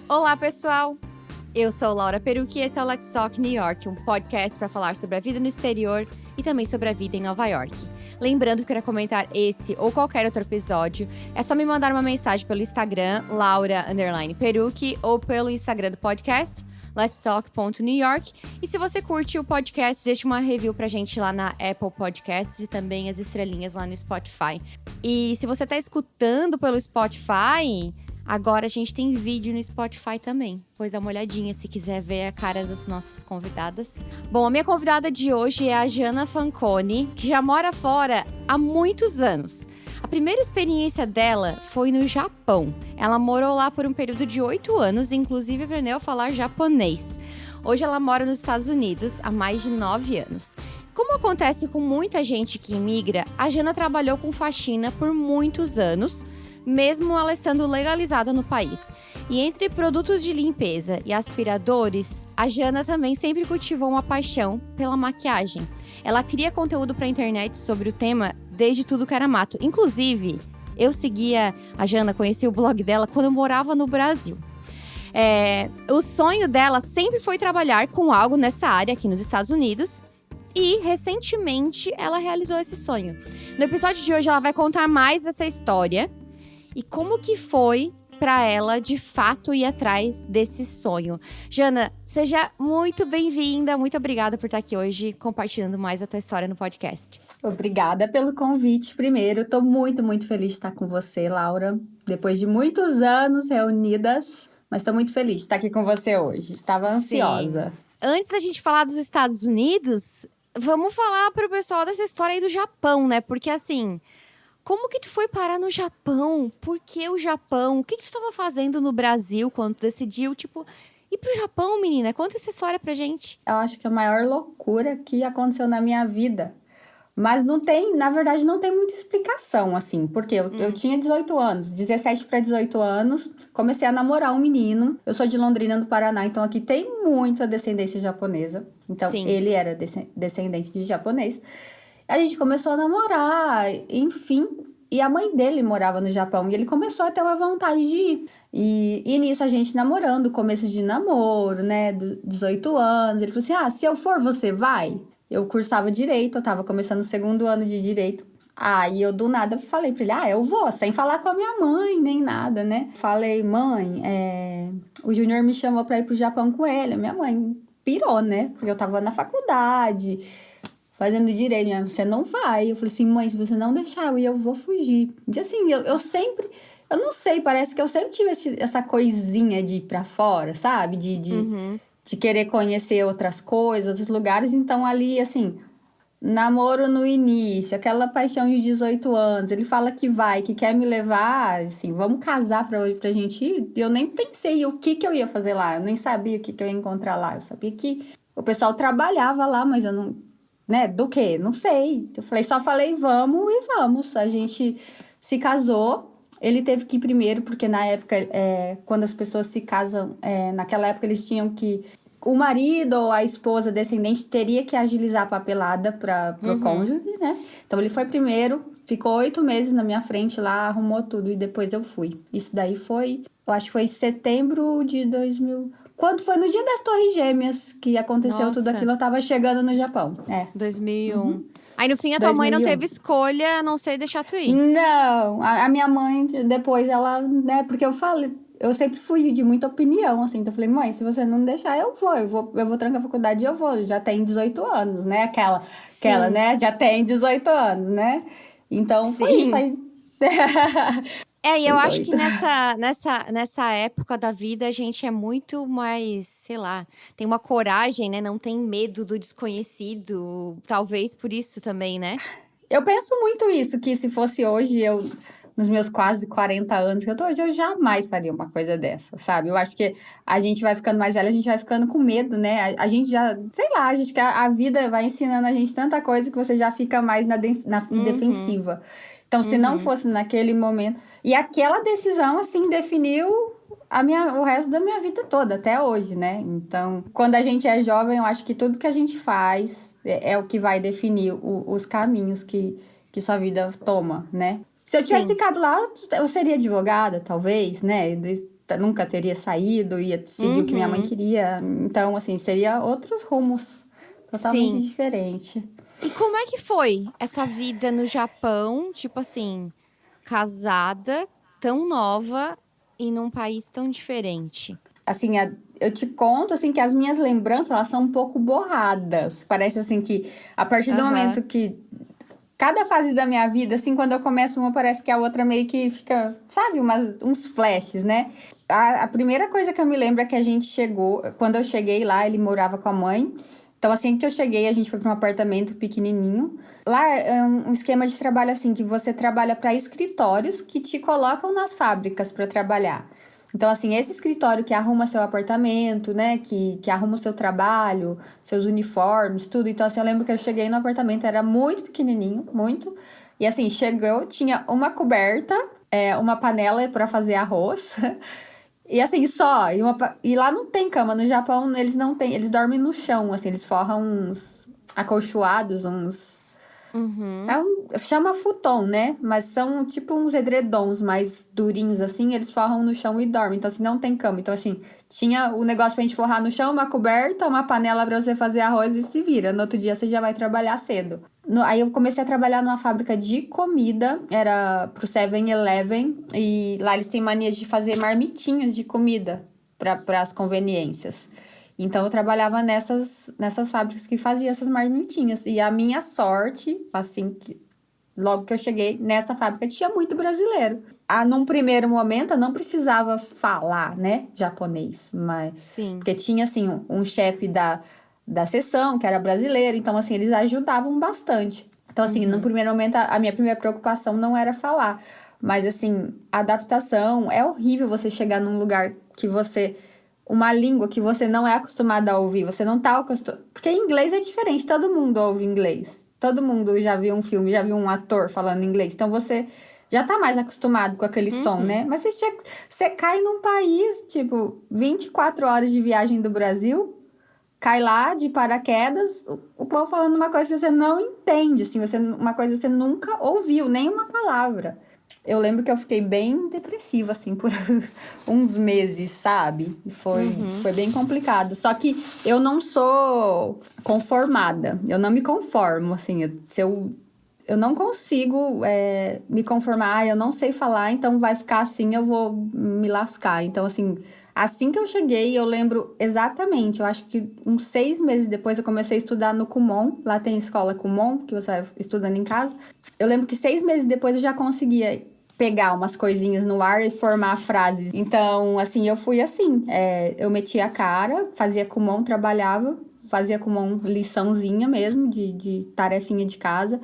Olá, pessoal! Eu sou Laura Perucchi e esse é o Let's Talk New York, um podcast para falar sobre a vida no exterior e também sobre a vida em Nova York. Lembrando que para comentar esse ou qualquer outro episódio, é só me mandar uma mensagem pelo Instagram, Laura_Perucchi, ou pelo Instagram do podcast, letstalk.newyork. E se você curte o podcast, deixa uma review pra gente lá na Apple Podcasts e também as estrelinhas lá no Spotify. E se você tá escutando pelo Spotify, agora a gente tem vídeo no Spotify também. Pois dá uma olhadinha se quiser ver a cara das nossas convidadas. Bom, a minha convidada de hoje é a Jana Fanconi, que já mora fora há muitos anos. A primeira experiência dela foi no Japão. Ela morou lá por um período de 8 anos, inclusive aprendeu a falar japonês. Hoje ela mora nos Estados Unidos há mais de 9 anos. Como acontece com muita gente que imigra, a Jana trabalhou com faxina por muitos anos, mesmo ela estando legalizada no país. E entre produtos de limpeza e aspiradores, a Jana também sempre cultivou uma paixão pela maquiagem. Ela cria conteúdo para a internet sobre o tema desde tudo que era mato. Inclusive, eu seguia a Jana, conheci o blog dela quando eu morava no Brasil. O sonho dela sempre foi trabalhar com algo nessa área aqui nos Estados Unidos. E, recentemente, ela realizou esse sonho. No episódio de hoje, ela vai contar mais dessa história e como que foi para ela, de fato, ir atrás desse sonho. Jana, seja muito bem-vinda. Muito obrigada por estar aqui hoje, compartilhando mais a tua história no podcast. Obrigada pelo convite, primeiro. Estou muito, muito feliz de estar com você, Laura. Depois de muitos anos reunidas, mas estou muito feliz de estar aqui com você hoje. Estava ansiosa. Sim. Antes da gente falar dos Estados Unidos, vamos falar para o pessoal dessa história aí do Japão, né? Porque, assim, como que tu foi parar no Japão? Por que o Japão? O que tu estava fazendo no Brasil quando tu decidiu, ir pro Japão, menina? Conta essa história pra gente. Eu acho que é a maior loucura que aconteceu na minha vida. Mas na verdade, não tem muita explicação, assim. Porque eu tinha 18 anos, 17 para 18 anos, comecei a namorar um menino. Eu sou de Londrina, no Paraná, então aqui tem muita descendência japonesa. Então, Sim. Ele era descendente de japonês. A gente começou a namorar, enfim. E a mãe dele morava no Japão. E ele começou a ter uma vontade de ir. E nisso a gente namorando, começo de namoro, né? 18 anos. Ele falou assim, se eu for, você vai? Eu cursava Direito, eu tava começando o 2º ano de Direito. Aí eu do nada falei pra ele, eu vou, sem falar com a minha mãe, nem nada, né? Falei, mãe, o Júnior me chamou pra ir pro Japão com ele. A minha mãe pirou, né? Porque eu tava na faculdade, fazendo direito, minha mãe, você não vai. Eu falei assim, mãe, se você não deixar eu vou fugir. E assim, eu sempre, eu não sei, parece que eu sempre tive essa coisinha de ir pra fora, sabe? De querer conhecer outras coisas, outros lugares. Então ali, assim, namoro no início, aquela paixão de 18 anos, ele fala que vai, que quer me levar, assim, vamos casar pra gente ir. Eu nem pensei o que eu ia fazer lá, eu nem sabia o que eu ia encontrar lá. Eu sabia que o pessoal trabalhava lá, mas eu não... né, do quê? Não sei. Só falei, vamos e vamos. A gente se casou. Ele teve que ir primeiro, porque na época, quando as pessoas se casam, naquela época eles tinham que... O marido ou a esposa descendente teria que agilizar a papelada pro cônjuge, né? Então ele foi primeiro, ficou 8 meses na minha frente lá, arrumou tudo e depois eu fui. Isso daí foi, eu acho que foi em setembro de 2000... Quando foi no dia das Torres Gêmeas que aconteceu tudo aquilo, eu tava chegando no Japão. 2001. Aí, no fim, a tua mãe não teve escolha, a não ser deixar tu ir. Não, a minha mãe, depois ela, né, porque eu sempre fui de muita opinião, assim, então eu falei, mãe, se você não deixar, eu vou trancar a faculdade e eu vou, já tem 18 anos, né, aquela, né, já tem 18 anos, né, então foi isso aí. E eu acho que nessa época da vida a gente é muito mais, sei lá, tem uma coragem, né? Não tem medo do desconhecido. Talvez por isso também, né? Eu penso muito isso, que se fosse hoje, nos meus quase 40 anos que eu tô hoje, eu jamais faria uma coisa dessa, sabe? Eu acho que a gente vai ficando mais velha, a gente vai ficando com medo, né? A gente já, sei lá, a vida vai ensinando a gente tanta coisa que você já fica mais na defensiva. Então, se não fosse naquele momento... E aquela decisão, assim, definiu o resto da minha vida toda, até hoje, né? Então, quando a gente é jovem, eu acho que tudo que a gente faz é o que vai definir os caminhos que sua vida toma, né? Se eu tivesse ficado lá, eu seria advogada, talvez, né? nunca teria saído, ia seguir o que minha mãe queria. Então, assim, seria outros rumos totalmente Sim. diferentes. E como é que foi essa vida no Japão, tipo assim, casada, tão nova e num país tão diferente? Assim, eu te conto, assim, que as minhas lembranças, elas são um pouco borradas. Parece, assim, que a partir do momento que... Cada fase da minha vida, assim, quando eu começo uma, parece que a outra meio que fica, sabe, uns flashes, né? A primeira coisa que eu me lembro é que a gente chegou... Quando eu cheguei lá, ele morava com a mãe. Então, assim que eu cheguei, a gente foi para um apartamento pequenininho. Lá é um esquema de trabalho, assim, que você trabalha para escritórios que te colocam nas fábricas para trabalhar. Então, assim, esse escritório que arruma seu apartamento, né? Que arruma o seu trabalho, seus uniformes, tudo. Então, assim, eu lembro que eu cheguei no apartamento, era muito pequenininho, muito. E, assim, chegou, tinha uma coberta, uma panela para fazer arroz. E, assim, só. E lá não tem cama. No Japão, eles não têm... Eles dormem no chão, assim. Eles forram uns acolchoados, uns... chama futon, né? Mas são tipo uns edredons mais durinhos, assim. Eles forram no chão e dormem. Então, assim, não tem cama. Então, assim, tinha o negócio pra gente forrar no chão, uma coberta, uma panela pra você fazer arroz e se vira. No outro dia, você já vai trabalhar cedo. Aí, eu comecei a trabalhar numa fábrica de comida. Era pro 7-Eleven. E lá eles têm manias de fazer marmitinhas de comida para as conveniências. Então, eu trabalhava nessas fábricas que faziam essas marmitinhas. E a minha sorte, assim, logo que eu cheguei nessa fábrica, tinha muito brasileiro. Num primeiro momento, eu não precisava falar, né, japonês. Sim. Porque tinha, assim, um chefe da seção, que era brasileiro. Então, assim, eles ajudavam bastante. Então, assim, no primeiro momento, a minha primeira preocupação não era falar. Mas, assim, a adaptação... É horrível você chegar num lugar que você... Uma língua que você não é acostumado a ouvir. Você não tá acostumado... Porque inglês é diferente. Todo mundo ouve inglês. Todo mundo já viu um filme, já viu um ator falando inglês. Então, você já tá mais acostumado com aquele som, né? Mas você cai num país, tipo, 24 horas de viagem do Brasil... Cai lá de paraquedas, o povo falando uma coisa que você não entende, assim, uma coisa que você nunca ouviu, nem uma palavra. Eu lembro que eu fiquei bem depressiva, assim, por uns meses, sabe? E foi bem complicado. Só que eu não sou conformada, eu não me conformo, assim, eu não consigo me conformar, eu não sei falar, então vai ficar assim, eu vou me lascar. Então, assim que eu cheguei, eu lembro exatamente, eu acho que uns 6 meses depois eu comecei a estudar no Kumon, lá tem escola Kumon, que você vai estudando em casa. Eu lembro que 6 meses depois eu já conseguia pegar umas coisinhas no ar e formar frases. Então, assim, eu fui assim, eu metia a cara, fazia Kumon, trabalhava, fazia Kumon liçãozinha mesmo, de tarefinha de casa.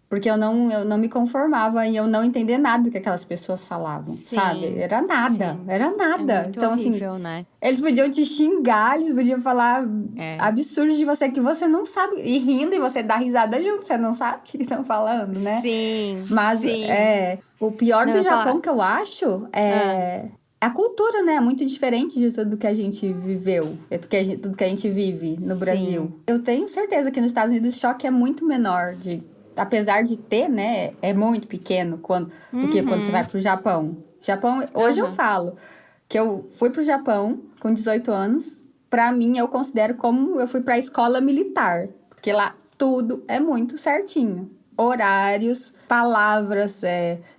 Porque eu não me conformava em eu não entender nada do que aquelas pessoas falavam, sabe? Era nada. É muito Então, horrível, assim, né? eles podiam te xingar, eles podiam falar absurdos de você que você não sabe. E rindo, e você dá risada junto, você não sabe o que eles estão falando, né? Sim, Mas sim. o pior Não, do eu ia falar- Japão que eu acho é a cultura, né? É muito diferente de tudo que a gente viveu, tudo que a gente vive no Sim. Brasil. Eu tenho certeza que nos Estados Unidos o choque é muito menor apesar de ter, né, é muito pequeno do que quando você vai pro Japão. Hoje eu falo que eu fui pro Japão com 18 anos. Pra mim, eu considero como eu fui pra escola militar. Porque lá tudo é muito certinho. Horários, palavras,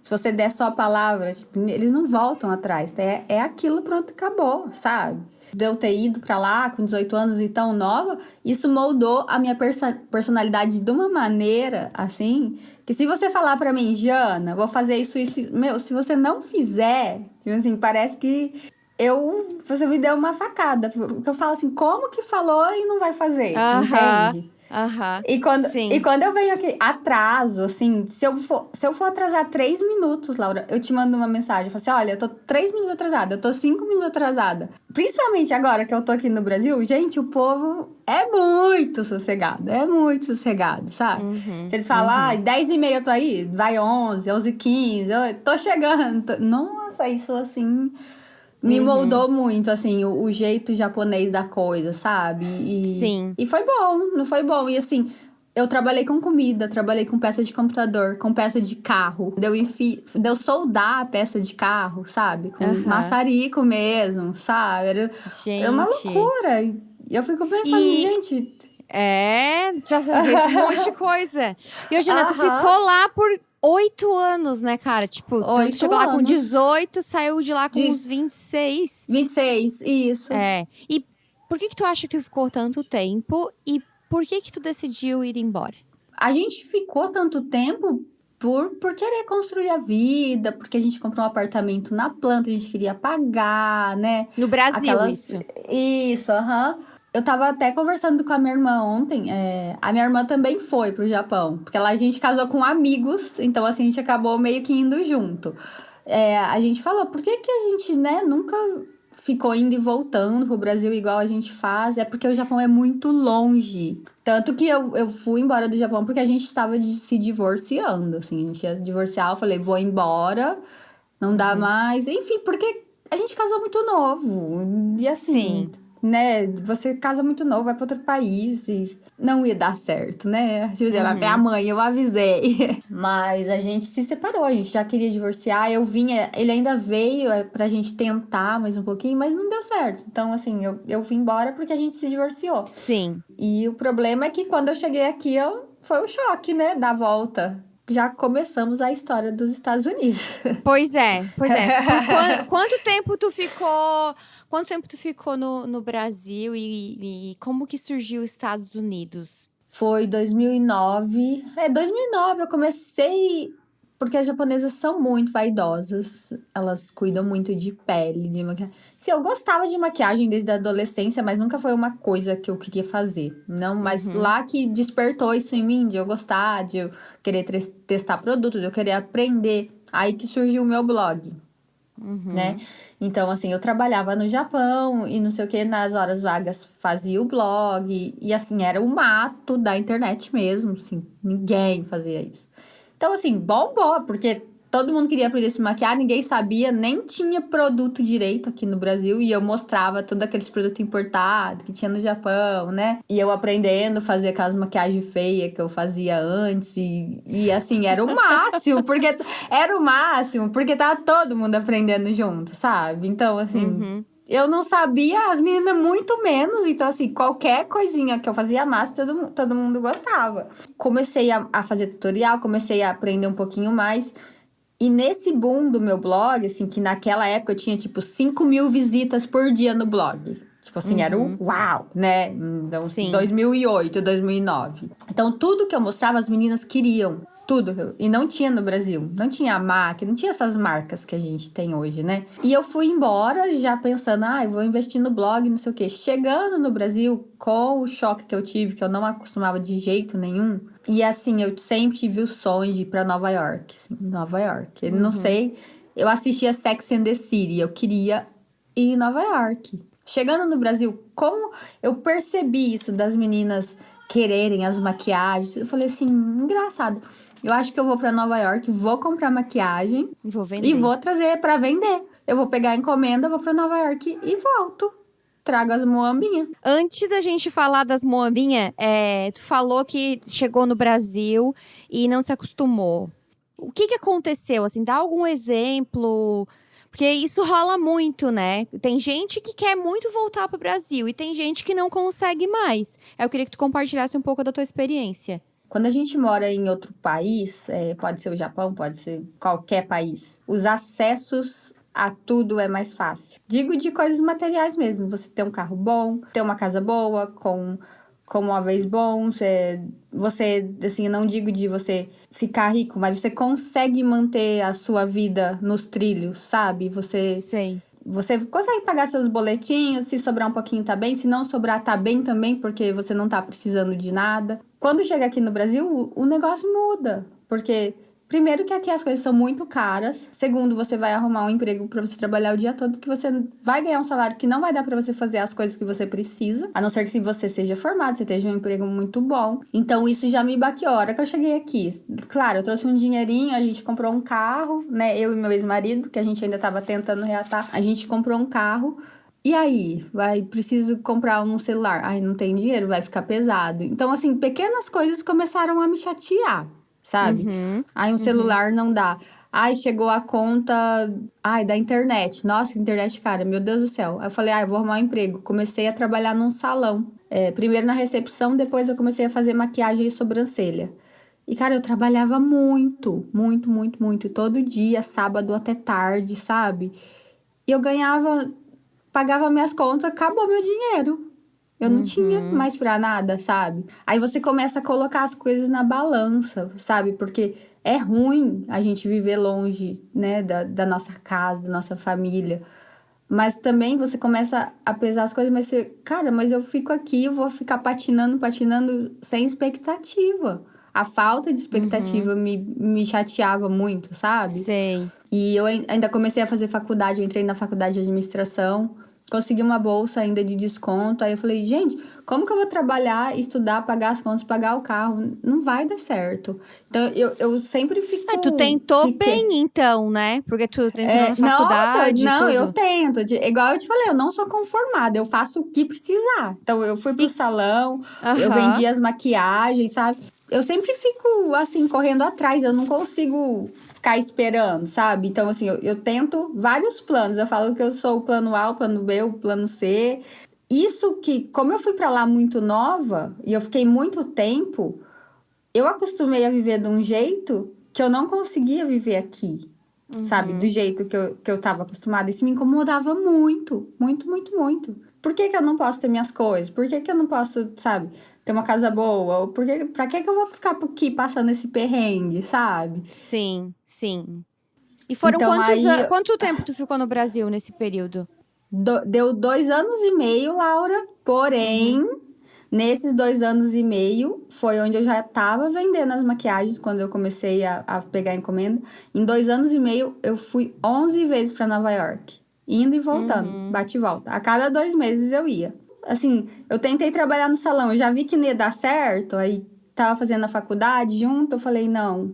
se você der só a palavra, tipo, eles não voltam atrás. É aquilo, pronto, acabou, sabe? De eu ter ido pra lá com 18 anos e tão nova, isso moldou a minha personalidade de uma maneira, assim, que se você falar pra mim, Jana, vou fazer isso, meu, se você não fizer, tipo assim, parece que você me deu uma facada. Porque eu falo assim, como que falou e não vai fazer? Entende? Sim. E quando eu venho aqui, atraso, assim, se eu for atrasar 3 minutos, Laura, eu te mando uma mensagem. Eu falo assim, olha, eu tô 3 minutos atrasada, eu tô 5 minutos atrasada. Principalmente agora que eu tô aqui no Brasil, gente, o povo é muito sossegado, sabe? Se eles falam, 10h30 eu tô aí, vai 11, 11h15, eu tô chegando. Nossa, isso assim... Me moldou muito, assim, o jeito japonês da coisa, sabe? Sim. E foi bom, não foi bom. E assim, Eu trabalhei com comida, trabalhei com peça de computador, com peça de carro. Deu soldar a peça de carro, sabe? Com maçarico mesmo, sabe? Era uma Gente. loucura. E eu fico pensando, E gente... já sabia esse monte de coisa. E, Eugênia, tu ficou lá por 8 anos, né, cara? Tipo, tu 8 chegou lá com anos. 18, saiu de lá com uns 26. 26, isso. E por que tu acha que ficou tanto tempo? E por que tu decidiu ir embora? A gente ficou tanto tempo por querer construir a vida, porque a gente comprou um apartamento na planta, a gente queria pagar, né? No Brasil, isso. Isso, Eu tava até conversando com a minha irmã ontem. A minha irmã também foi pro Japão, porque lá a gente casou com amigos, então assim, a gente acabou meio que indo junto. A gente falou, por que a gente, né, nunca ficou indo e voltando pro Brasil igual a gente faz? É porque o Japão é muito longe. Tanto que eu fui embora do Japão porque a gente estava se divorciando, assim. A gente ia divorciar, eu falei, vou embora, não dá mais. Enfim, porque a gente casou muito novo. E assim... Sim. Né, você casa muito novo, vai para outro país e não ia dar certo, né? Tipo, vai pra mãe, eu avisei. Mas a gente se separou, a gente já queria divorciar. Ele ainda veio pra gente tentar mais um pouquinho, mas não deu certo. Então, assim, eu vim embora porque a gente se divorciou. Sim. E o problema é que quando eu cheguei aqui, foi o choque, né, da volta. Já começamos a história dos Estados Unidos. Pois é. Quanto tempo tu ficou no Brasil e como que surgiu os Estados Unidos? Foi 2009. 2009 eu comecei... Porque as japonesas são muito vaidosas. Elas cuidam muito de pele, de maquiagem. Sim, eu gostava de maquiagem desde a adolescência, mas nunca foi uma coisa que eu queria fazer. Não, mas lá que despertou isso em mim, de eu gostar, de eu querer testar produtos, de eu querer aprender. Aí que surgiu o meu blog, né? Então, assim, eu trabalhava no Japão e não sei o que, nas horas vagas fazia o blog. E assim, era o mato da internet mesmo, assim. Ninguém fazia isso. Então, assim, bombou, porque todo mundo queria aprender a se maquiar, ninguém sabia, nem tinha produto direito aqui no Brasil. E eu mostrava todos aqueles produtos importados que tinha no Japão, né? E eu aprendendo a fazer aquelas maquiagens feias que eu fazia antes. E assim, era o máximo, porque tava todo mundo aprendendo junto, sabe? Então, assim... Eu não sabia, as meninas muito menos. Então, assim, qualquer coisinha que eu fazia massa, todo mundo gostava. Comecei a fazer tutorial, comecei a aprender um pouquinho mais. E nesse boom do meu blog, assim, que naquela época eu tinha, tipo, 5.000 visitas por dia no blog. Tipo assim, era o uau, né? Então, Sim. 2008, 2009. Então, tudo que eu mostrava, as meninas queriam. Tudo. E não tinha no Brasil. Não tinha a marca, não tinha essas marcas que a gente tem hoje, né? E eu fui embora já pensando, eu vou investir no blog, não sei o quê. Chegando no Brasil, com o choque que eu tive, que eu não acostumava de jeito nenhum. E assim, eu sempre tive o sonho de ir pra Nova York. Assim, Nova York. Eu não sei, eu assistia Sex and the City, eu queria ir em Nova York. Chegando no Brasil, como eu percebi isso das meninas quererem as maquiagens, eu falei assim, engraçado. Eu acho que eu vou pra Nova York, vou comprar maquiagem vender. E vou trazer pra vender. Eu vou pegar a encomenda, vou pra Nova York e volto. Trago as moambinhas. Antes da gente falar das moambinhas, tu falou que chegou no Brasil e não se acostumou. O que aconteceu? Assim, dá algum exemplo? Porque isso rola muito, né? Tem gente que quer muito voltar pro Brasil e tem gente que não consegue mais. Eu queria que tu compartilhasse um pouco da tua experiência. Quando a gente mora em outro país, pode ser o Japão, pode ser qualquer país, os acessos a tudo é mais fácil. Digo de coisas materiais mesmo. Você ter um carro bom, ter uma casa boa, com móveis bons. Você, assim, eu não digo de você ficar rico, mas você consegue manter a sua vida nos trilhos, sabe? Sei. Você consegue pagar seus boletinhos, se sobrar um pouquinho tá bem, se não sobrar tá bem também, porque você não tá precisando de nada. Quando chega aqui no Brasil, o negócio muda, porque primeiro que aqui as coisas são muito caras, segundo, você vai arrumar um emprego pra você trabalhar o dia todo, porque você vai ganhar um salário que não vai dar pra você fazer as coisas que você precisa, a não ser que se você seja formado, você esteja um emprego muito bom. Então isso já me baqueou. A hora que eu cheguei aqui, claro, eu trouxe um dinheirinho, a gente comprou um carro, né, eu e meu ex-marido, que a gente ainda tava tentando reatar, a gente comprou um carro. E aí, preciso comprar um celular. Ai, não tem dinheiro, vai ficar pesado. Então, assim, pequenas coisas começaram a me chatear, sabe? Aí um celular não dá. Ai, chegou a conta, da internet. Nossa, internet, cara, meu Deus do céu. Aí eu falei, eu vou arrumar um emprego. Comecei a trabalhar num salão. Primeiro na recepção, depois eu comecei a fazer maquiagem e sobrancelha. E, cara, eu trabalhava muito, muito, muito, muito. Todo dia, sábado até tarde, sabe? E eu pagava minhas contas, acabou meu dinheiro. Eu não tinha mais pra nada, sabe? Aí você começa a colocar as coisas na balança, sabe? Porque é ruim a gente viver longe, né, da nossa casa, da nossa família. Mas também você começa a pesar as coisas, mas mas eu fico aqui, eu vou ficar patinando sem expectativa. A falta de expectativa me chateava muito, sabe? Sei. E eu ainda comecei a fazer faculdade, eu entrei na faculdade de administração, consegui uma bolsa ainda de desconto. Aí eu falei, gente, como que eu vou trabalhar, estudar, pagar as contas, pagar o carro? Não vai dar certo. Então, eu sempre Tu tentou fiquei... bem, então, né? Porque tu entrou na Nossa, faculdade e não, tudo. eu tento. Igual eu te falei, eu não sou conformada, eu faço o que precisar. Então, eu fui pro salão, eu vendi as maquiagens, sabe? Eu sempre fico, assim, correndo atrás, eu não consigo ficar esperando, sabe? Então, assim, eu tento vários planos. Eu falo que eu sou o plano A, o plano B, o plano C. Isso que, como eu fui pra lá muito nova, e eu fiquei muito tempo, eu acostumei a viver de um jeito que eu não conseguia viver aqui, sabe? Do jeito que eu tava acostumada. Isso me incomodava muito, muito, muito, muito. Por que eu não posso ter minhas coisas? Por que eu não posso, sabe, ter uma casa boa? Pra que eu vou ficar aqui passando esse perrengue, sabe? Sim, sim. E foram Então, quanto tempo tu ficou no Brasil nesse período? Deu 2 anos e meio, Laura. Porém, nesses 2 anos e meio, foi onde eu já estava vendendo as maquiagens, quando eu comecei a pegar encomenda. Em 2 anos e meio, eu fui 11 vezes para Nova York. Indo e voltando, bate e volta. A cada 2 meses eu ia. Assim, eu tentei trabalhar no salão, eu já vi que não ia dar certo, aí tava fazendo a faculdade junto, eu falei, não.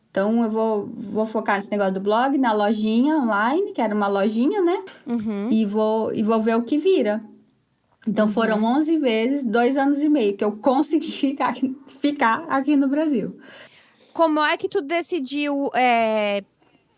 Então, eu vou focar nesse negócio do blog, na lojinha online, que era uma lojinha, né? E vou ver o que vira. Então, foram 11 vezes, 2 anos e meio, que eu consegui ficar aqui no Brasil. Como é que tu decidiu,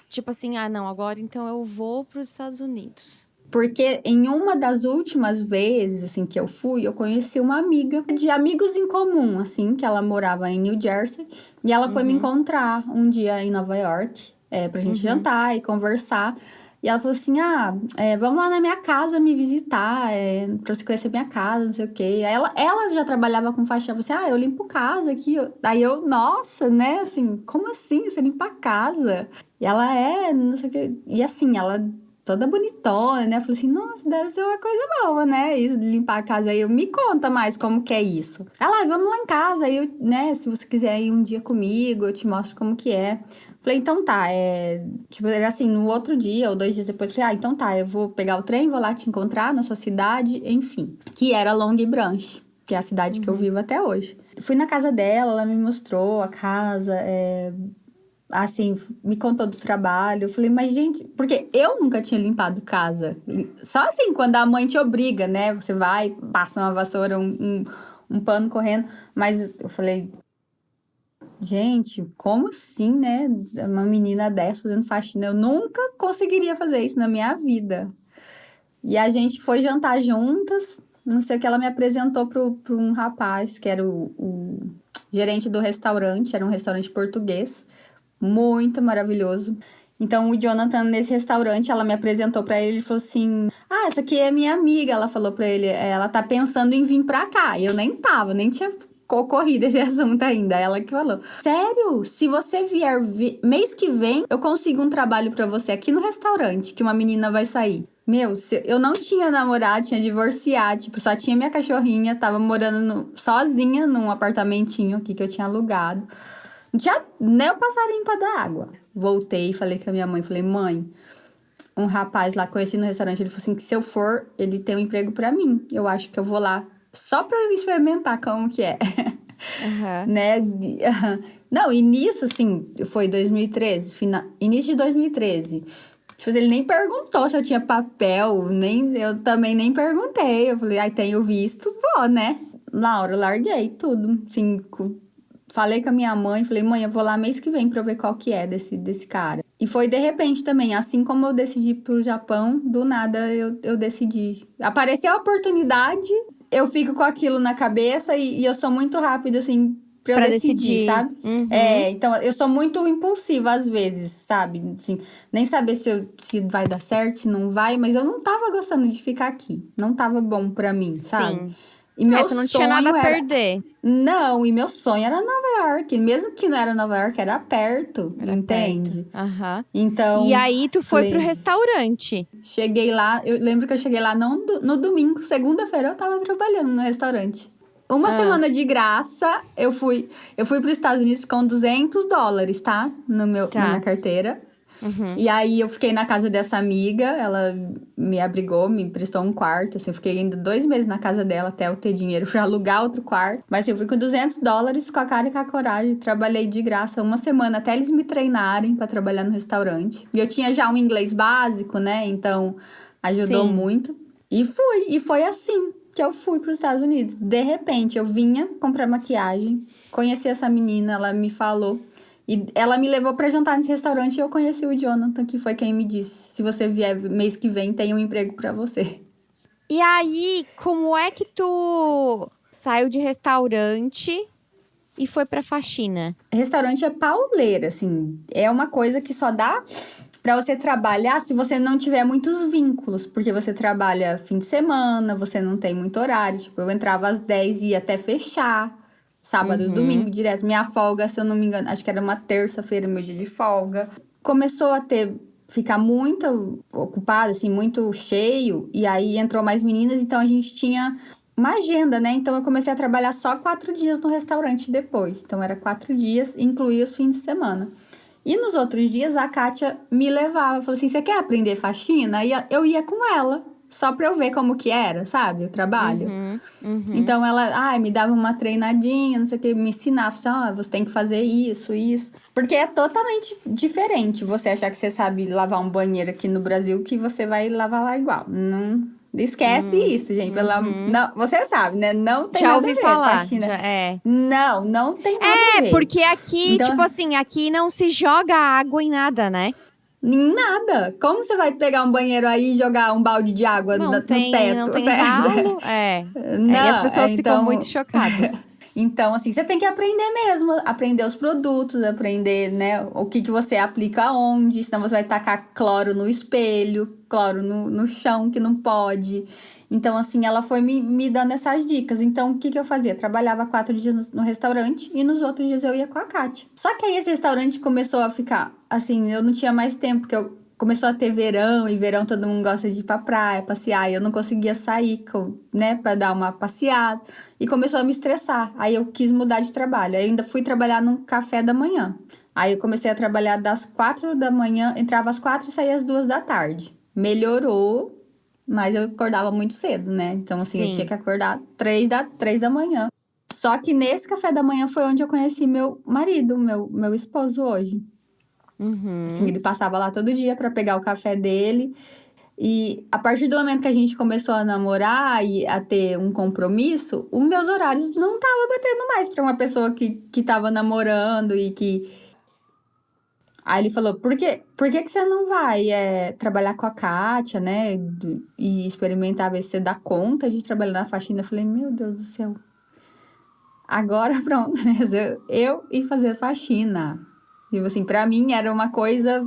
tipo assim, não, agora então eu vou para os Estados Unidos? Porque em uma das últimas vezes, assim, que eu fui, eu conheci uma amiga de amigos em comum, assim, que ela morava em New Jersey. E ela foi me encontrar um dia em Nova York, pra gente jantar e conversar. E ela falou assim, vamos lá na minha casa me visitar, pra você conhecer minha casa, não sei o quê. Aí ela já trabalhava com faxina, falou assim, eu limpo casa aqui. Aí eu, nossa, né, assim, como assim você limpa a casa? E ela não sei o quê. E assim, ela toda bonitona, né? Eu falei assim, nossa, deve ser uma coisa boa, né? Isso de limpar a casa. Aí me conta mais como que é isso. Ela, vamos lá em casa, aí, né? Se você quiser ir um dia comigo, eu te mostro como que é. Falei, então tá, tipo, era assim, no outro dia ou 2 dias depois, falei, então tá, eu vou pegar o trem, vou lá te encontrar na sua cidade, enfim. Que era Long Branch, que é a cidade que eu vivo até hoje. Fui na casa dela, ela me mostrou a casa, assim, me contou do trabalho. Eu falei, mas gente, porque eu nunca tinha limpado casa. Só assim, quando a mãe te obriga, né? Você vai, passa uma vassoura, um pano correndo. Mas eu falei, gente, como assim, né? Uma menina dessa fazendo faxina. Eu nunca conseguiria fazer isso na minha vida. E a gente foi jantar juntas. Não sei o que, ela me apresentou para um rapaz, que era o gerente do restaurante. Era um restaurante português. Muito maravilhoso. Então, o Jonathan, nesse restaurante, ela me apresentou pra ele e falou assim, essa aqui é minha amiga. Ela falou pra ele, ela tá pensando em vir pra cá. E eu nem tinha ocorrido esse assunto ainda. Ela que falou, sério? Se você vier mês que vem, eu consigo um trabalho pra você aqui no restaurante, que uma menina vai sair. Meu, eu não tinha namorado, tinha divorciado, tipo, só tinha minha cachorrinha, tava morando sozinha num apartamentinho aqui que eu tinha alugado. Não tinha nem o passarinho pra dar água. Voltei e falei com a minha mãe. Falei, mãe, um rapaz lá, conheci no restaurante, ele falou assim, que se eu for, ele tem um emprego pra mim. Eu acho que eu vou lá só pra eu experimentar como que é. Né? Não, e nisso, assim, foi 2013, início de 2013. Tipo assim, ele nem perguntou se eu tinha papel, eu também nem perguntei. Eu falei, ai, tenho visto, vou, né? Laura, eu larguei tudo. Assim, falei com a minha mãe, falei, mãe, eu vou lá mês que vem pra eu ver qual que é desse cara. E foi de repente também, assim como eu decidi ir pro Japão, do nada eu decidi. Apareceu a oportunidade, eu fico com aquilo na cabeça e eu sou muito rápida, assim, pra eu Pra decidir, decidir. sabe? Uhum. Então eu sou muito impulsiva às vezes, sabe? Assim, nem saber se vai dar certo, se não vai, mas eu não tava gostando de ficar aqui. Não tava bom pra mim, sabe? Sim. E meu Tu não tinha nada a sonho era. perder. Não, e meu sonho era Nova York. Mesmo que não era Nova York, era perto, Era entende? perto. Aham. E Então, aí, tu foi pro falei, restaurante. cheguei lá, eu lembro que eu cheguei lá no domingo, segunda-feira eu tava trabalhando no restaurante. Uma semana de graça, eu fui para os Estados Unidos com $200, tá? Na minha carteira. Uhum. E aí eu fiquei na casa dessa amiga, ela me abrigou, me emprestou um quarto, assim, eu fiquei ainda 2 meses na casa dela até eu ter dinheiro pra alugar outro quarto. Mas assim, eu fui com $200, com a cara e com a coragem, trabalhei de graça uma semana até eles me treinarem pra trabalhar no restaurante. E eu tinha já um inglês básico, né? Então ajudou Sim. muito. E foi assim que eu fui para os Estados Unidos. De repente, eu vinha comprar maquiagem, conheci essa menina, ela me falou. E ela me levou pra jantar nesse restaurante e eu conheci o Jonathan, que foi quem me disse: se você vier mês que vem, tem um emprego pra você. E aí, como é que tu saiu de restaurante e foi pra faxina? Restaurante é pauleira, assim. É uma coisa que só dá pra você trabalhar se você não tiver muitos vínculos. Porque você trabalha fim de semana, você não tem muito horário. Tipo, eu entrava às 10 e ia até fechar. Sábado e domingo, direto. Minha folga, se eu não me engano, acho que era uma terça-feira, meu dia de folga. Começou a ficar muito ocupado, assim, muito cheio. E aí entrou mais meninas, então a gente tinha uma agenda, né? Então eu comecei a trabalhar só 4 dias no restaurante depois. Então era 4 dias, incluía os fins de semana. E nos outros dias a Kátia me levava, falou assim: você quer aprender faxina? E eu ia com ela, só pra eu ver como que era, sabe? O trabalho. Então ela, me dava uma treinadinha, não sei o que, me ensinava, você tem que fazer isso. Porque é totalmente diferente você achar que você sabe lavar um banheiro aqui no Brasil que você vai lavar lá igual. Não esquece isso, gente. Não, você sabe, né? Não tem Já nada ouvi a ver, falar. faxina. Já, é. Não tem nada a ver. Porque aqui, Então, tipo assim, aqui não se joga água em nada, né? em nada. Como você vai pegar um banheiro aí e jogar um balde de água no teto? Não tem ralo. E as Não, pessoas ficam então... muito chocadas. Então, assim, você tem que aprender mesmo. Aprender os produtos, aprender, né, o que você aplica onde. Senão você vai tacar cloro no espelho, cloro no chão, que não pode. Então, assim, ela foi me dando essas dicas. Então, o que eu fazia? Trabalhava 4 dias no restaurante e nos outros dias eu ia com a Kátia. Só que aí esse restaurante começou a ficar, assim, eu não tinha mais tempo, porque começou a ter verão, e verão todo mundo gosta de ir pra praia, passear, e eu não conseguia sair, né, pra dar uma passeada, e começou a me estressar. Aí eu quis mudar de trabalho, aí eu ainda fui trabalhar num café da manhã. Aí eu comecei a trabalhar das 4 da manhã, entrava às 4 e saía às 2 da tarde. Melhorou, mas eu acordava muito cedo, né? Então, assim, eu tinha que acordar 3 da manhã. Só que nesse café da manhã foi onde eu conheci meu marido, meu esposo hoje. Assim, ele passava lá todo dia pra pegar o café dele. E a partir do momento que a gente começou a namorar e a ter um compromisso, os meus horários não estavam batendo mais pra uma pessoa que tava namorando e que... Aí ele falou, por que você não vai trabalhar com a Kátia, né? E experimentar, ver se você dá conta de trabalhar na faxina. Eu falei, meu Deus do céu. Agora pronto, eu ir fazer faxina. E assim, pra mim era uma coisa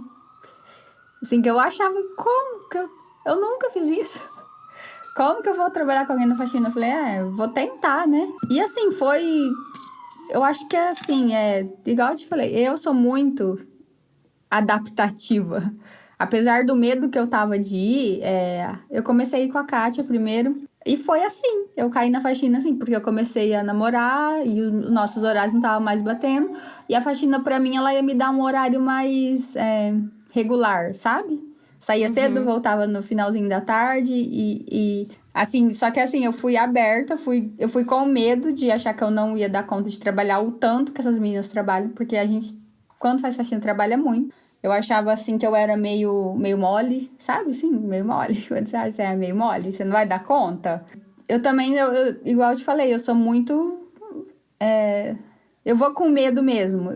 assim que eu achava, como que eu nunca fiz isso? Como que eu vou trabalhar com alguém na faxina? Eu falei, eu vou tentar, né? E assim, eu acho que assim, igual eu te falei, eu sou muito adaptativa. Apesar do medo que eu tava de ir, eu comecei a ir com a Kátia primeiro. E foi assim, eu caí na faxina assim, porque eu comecei a namorar e os nossos horários não estavam mais batendo. E a faxina, pra mim, ela ia me dar um horário mais regular, sabe? Saía cedo, voltava no finalzinho da tarde e assim, só que assim, eu fui aberta, eu fui com medo de achar que eu não ia dar conta de trabalhar o tanto que essas meninas trabalham, porque a gente, quando faz faxina, trabalha muito. Eu achava, assim, que eu era meio mole, sabe? Sim, meio mole. Quando você acha que você é meio mole, você não vai dar conta. Eu também, igual eu te falei, eu sou muito... Eu vou com medo mesmo.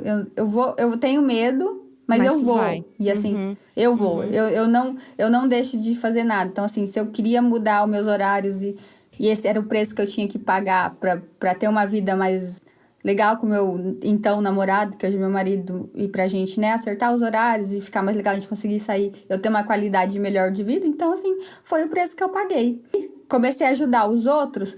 Eu tenho medo, mas eu tu vou. vai. E assim, eu vou. Eu não deixo de fazer nada. Então, assim, se eu queria mudar os meus horários e esse era o preço que eu tinha que pagar pra ter uma vida mais legal com o meu então namorado, que hoje é meu marido, e pra gente, né, acertar os horários e ficar mais legal, a gente conseguir sair, eu ter uma qualidade melhor de vida. Então, assim, foi o preço que eu paguei. Comecei a ajudar os outros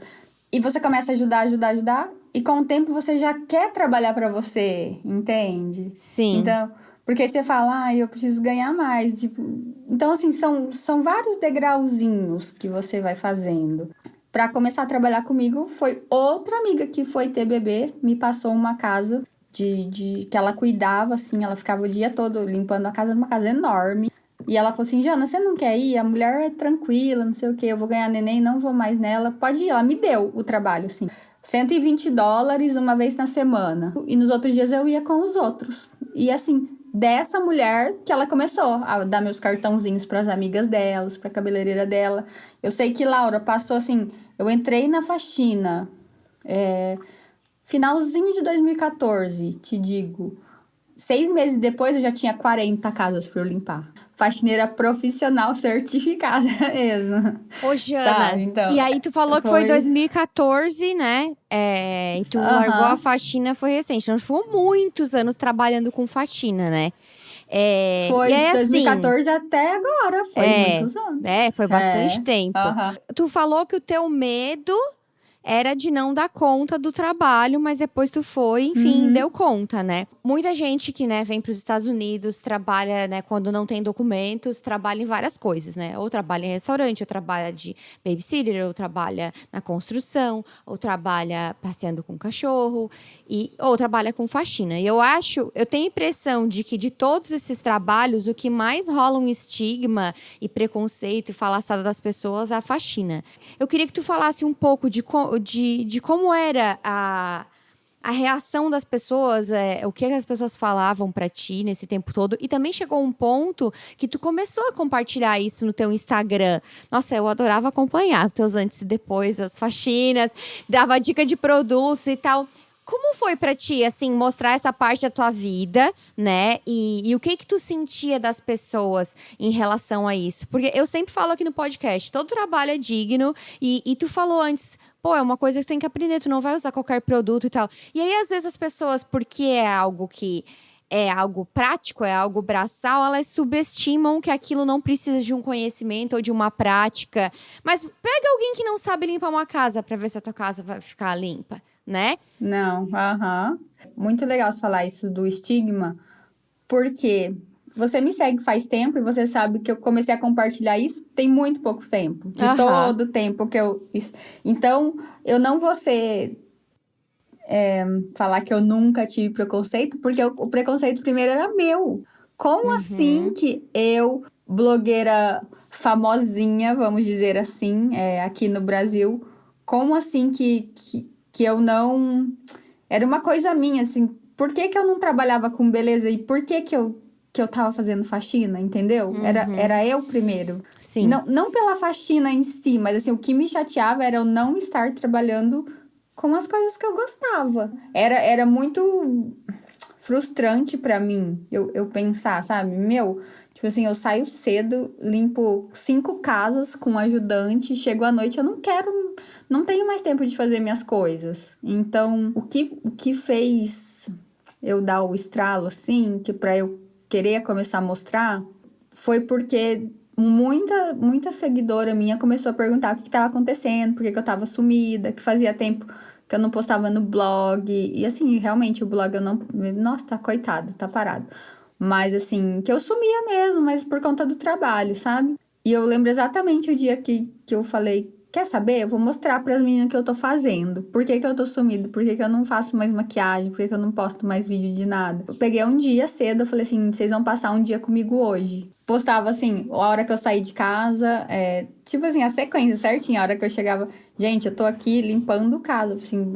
e você começa a ajudar. E com o tempo você já quer trabalhar pra você, entende? Sim. Então, porque você fala, eu preciso ganhar mais. Tipo, então, assim, são vários degrauzinhos que você vai fazendo. Pra começar a trabalhar comigo, foi outra amiga que foi ter bebê, me passou uma casa que ela cuidava, assim, ela ficava o dia todo limpando a casa, numa casa enorme. E ela falou assim, Jana, você não quer ir? A mulher é tranquila, não sei o quê, eu vou ganhar neném, não vou mais nela. Pode ir, ela me deu o trabalho, assim. $120 uma vez na semana. E nos outros dias eu ia com os outros. E assim, dessa mulher que ela começou a dar meus cartãozinhos para as amigas delas, para a cabeleireira dela. Eu sei que Laura passou assim, eu entrei na faxina, finalzinho de 2014, te digo. 6 meses depois eu já tinha 40 casas para eu limpar. Faxineira profissional certificada mesmo. Ô, Jana, Sabe? Então, e aí tu falou que foi foi. 2014, né? E tu largou a Aham. faxina, foi recente. Então, ficou muitos anos trabalhando com faxina, né? E Foi aí, assim, 2014 até agora. Foi é, muitos anos. foi bastante É. tempo. Aham. Tu falou que o teu medo era de não dar conta do trabalho, mas depois tu foi, enfim, deu Uhum. conta, né? Muita gente que, né, vem para os Estados Unidos, trabalha, né, quando não tem documentos, trabalha em várias coisas, né? Ou trabalha em restaurante, ou trabalha de babysitter, ou trabalha na construção, ou trabalha passeando com cachorro, ou trabalha com faxina. E eu tenho a impressão de que de todos esses trabalhos, o que mais rola um estigma e preconceito e falaçada das pessoas é a faxina. Eu queria que tu falasse um pouco de como era a reação das pessoas, o que as pessoas falavam pra ti nesse tempo todo. E também chegou um ponto que tu começou a compartilhar isso no teu Instagram. Nossa, eu adorava acompanhar os teus antes e depois, as faxinas, dava dica de produtos e tal. Como foi pra ti, assim, mostrar essa parte da tua vida, né? E o que tu sentia das pessoas em relação a isso? Porque eu sempre falo aqui no podcast, todo trabalho é digno. E tu falou antes, pô, é uma coisa que tu tem que aprender, tu não vai usar qualquer produto e tal. E aí, às vezes, as pessoas, porque é algo que é algo prático, é algo braçal, elas subestimam que aquilo não precisa de um conhecimento ou de uma prática. Mas pega alguém que não sabe limpar uma casa pra ver se a tua casa vai ficar limpa, né? Não, aham. Muito legal você falar isso do estigma, porque você me segue faz tempo e você sabe que eu comecei a compartilhar isso tem muito pouco tempo. De Aham. todo o tempo que eu. Então, eu não vou falar que eu nunca tive preconceito, porque o preconceito primeiro era meu. Como assim Uhum. que eu, blogueira famosinha, vamos dizer assim, aqui no Brasil, como assim que eu não. Era uma coisa minha, assim, por que que eu não trabalhava com beleza e por que eu tava fazendo faxina, entendeu? Uhum. Era eu primeiro. Sim. Não pela faxina em si, mas assim, o que me chateava era eu não estar trabalhando com as coisas que eu gostava. Era muito frustrante pra mim eu pensar, sabe? Tipo assim, eu saio cedo, limpo 5 casas com um ajudante, chego à noite, eu não tenho mais tempo de fazer minhas coisas. Então, o que fez eu dar o estralo, assim, que pra eu querer começar a mostrar, foi porque muita seguidora minha começou a perguntar o que estava acontecendo, por que eu tava sumida, que fazia tempo que eu não postava no blog. E assim, realmente o blog eu não. Nossa, tá coitado, tá parado. Mas assim, que eu sumia mesmo, mas por conta do trabalho, sabe? E eu lembro exatamente o dia que eu falei quer saber? Eu vou mostrar pras meninas que eu tô fazendo. Por que que eu tô sumido? Por que que eu não faço mais maquiagem? Por que que eu não posto mais vídeo de nada? Eu peguei um dia cedo, eu falei assim, vocês vão passar um dia comigo hoje. Postava assim, a hora que eu saí de casa, tipo assim, a sequência certinha, a hora que eu chegava, gente, eu tô aqui limpando casa. Assim,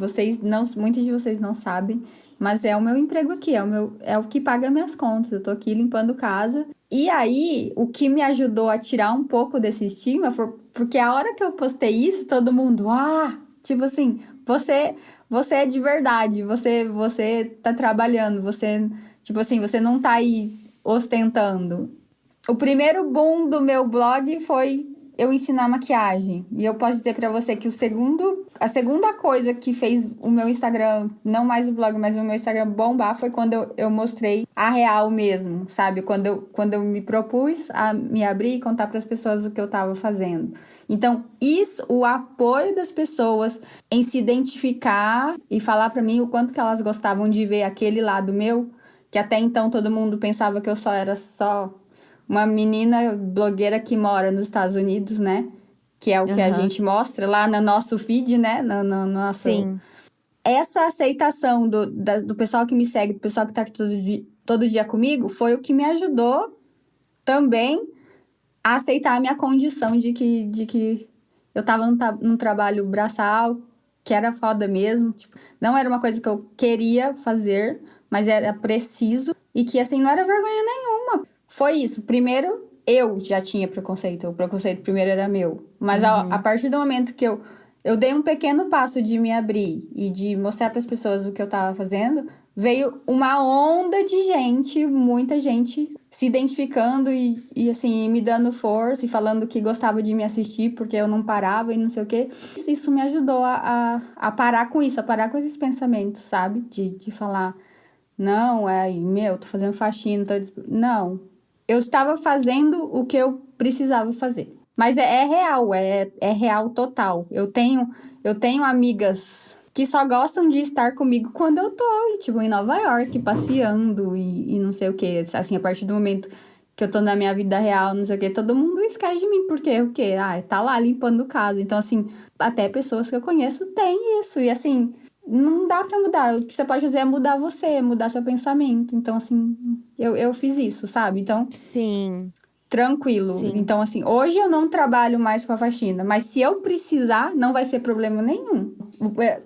muitos de vocês não sabem, mas é o meu emprego aqui, é o que paga minhas contas. Eu tô aqui limpando casa. E aí, o que me ajudou a tirar um pouco desse estigma foi porque a hora que eu postei isso, todo mundo, tipo assim, você é de verdade, você tá trabalhando, tipo assim, você não tá aí ostentando. O primeiro boom do meu blog foi eu ensinar maquiagem. E eu posso dizer pra você que a segunda coisa que fez o meu Instagram, não mais o blog, mas o meu Instagram bombar, foi quando eu mostrei a real mesmo, sabe? Quando eu me propus a me abrir e contar pras pessoas o que eu tava fazendo. Então, o apoio das pessoas em se identificar e falar pra mim o quanto que elas gostavam de ver aquele lado meu, que até então todo mundo pensava que eu era só uma menina blogueira que mora nos Estados Unidos, né? Que é o que a gente mostra lá no nosso feed, né? No nosso... Sim. Essa aceitação do pessoal que me segue, do pessoal que tá aqui todo dia comigo, foi o que me ajudou também a aceitar a minha condição de que eu tava num trabalho braçal, que era foda mesmo. Tipo, não era uma coisa que eu queria fazer, mas era preciso. E que, assim, não era vergonha nenhuma. Foi isso. Primeiro, eu já tinha preconceito. O preconceito primeiro era meu. Mas a partir do momento que eu dei um pequeno passo de me abrir e de mostrar para as pessoas o que eu tava fazendo, veio uma onda de gente, muita gente se identificando e assim, me dando força e falando que gostava de me assistir porque eu não parava e não sei o quê. Isso me ajudou a parar com isso, a parar com esses pensamentos, sabe? De falar, não, tô fazendo faxina, não. Eu estava fazendo o que eu precisava fazer. Mas é real, é real total. Eu tenho amigas que só gostam de estar comigo quando eu tô, tipo, em Nova York, passeando e não sei o quê. Assim, a partir do momento que eu tô na minha vida real, não sei o quê, todo mundo esquece de mim, porque o quê? Tá lá limpando casa. Então, assim, até pessoas que eu conheço têm isso. E, assim, não dá pra mudar. O que você pode fazer é mudar você, mudar seu pensamento. Então, assim, eu fiz isso, sabe? Então, Sim. tranquilo. Sim. Então, assim, hoje eu não trabalho mais com a faxina, mas se eu precisar, não vai ser problema nenhum.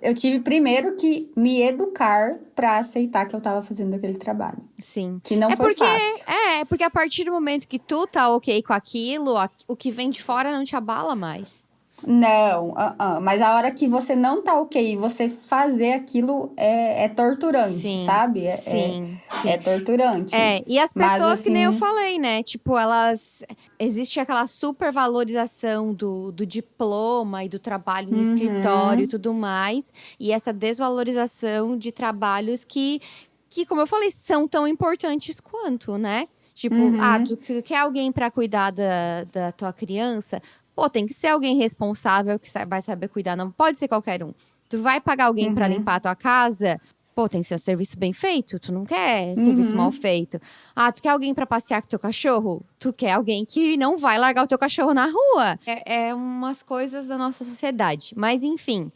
Eu tive primeiro que me educar pra aceitar que eu tava fazendo aquele trabalho. Sim. Que não foi fácil. Porque a partir do momento que tu tá ok com aquilo, o que vem de fora não te abala mais. Não, mas a hora que você não tá ok, você fazer aquilo é torturante, Sim, sabe? sim. É torturante. E as Mas, pessoas, que nem eu assim, falei, né? Tipo, existe aquela supervalorização do diploma e do trabalho em escritório e tudo mais. E essa desvalorização de trabalhos que, como eu falei, são tão importantes quanto, né? Tipo, tu quer alguém pra cuidar da tua criança? Pô, tem que ser alguém responsável que vai saber cuidar, não pode ser qualquer um. Tu vai pagar alguém pra limpar a tua casa? Pô, tem que ser um serviço bem feito, tu não quer serviço mal feito. Tu quer alguém pra passear com teu cachorro? Tu quer alguém que não vai largar o teu cachorro na rua. É umas coisas da nossa sociedade. Mas, enfim,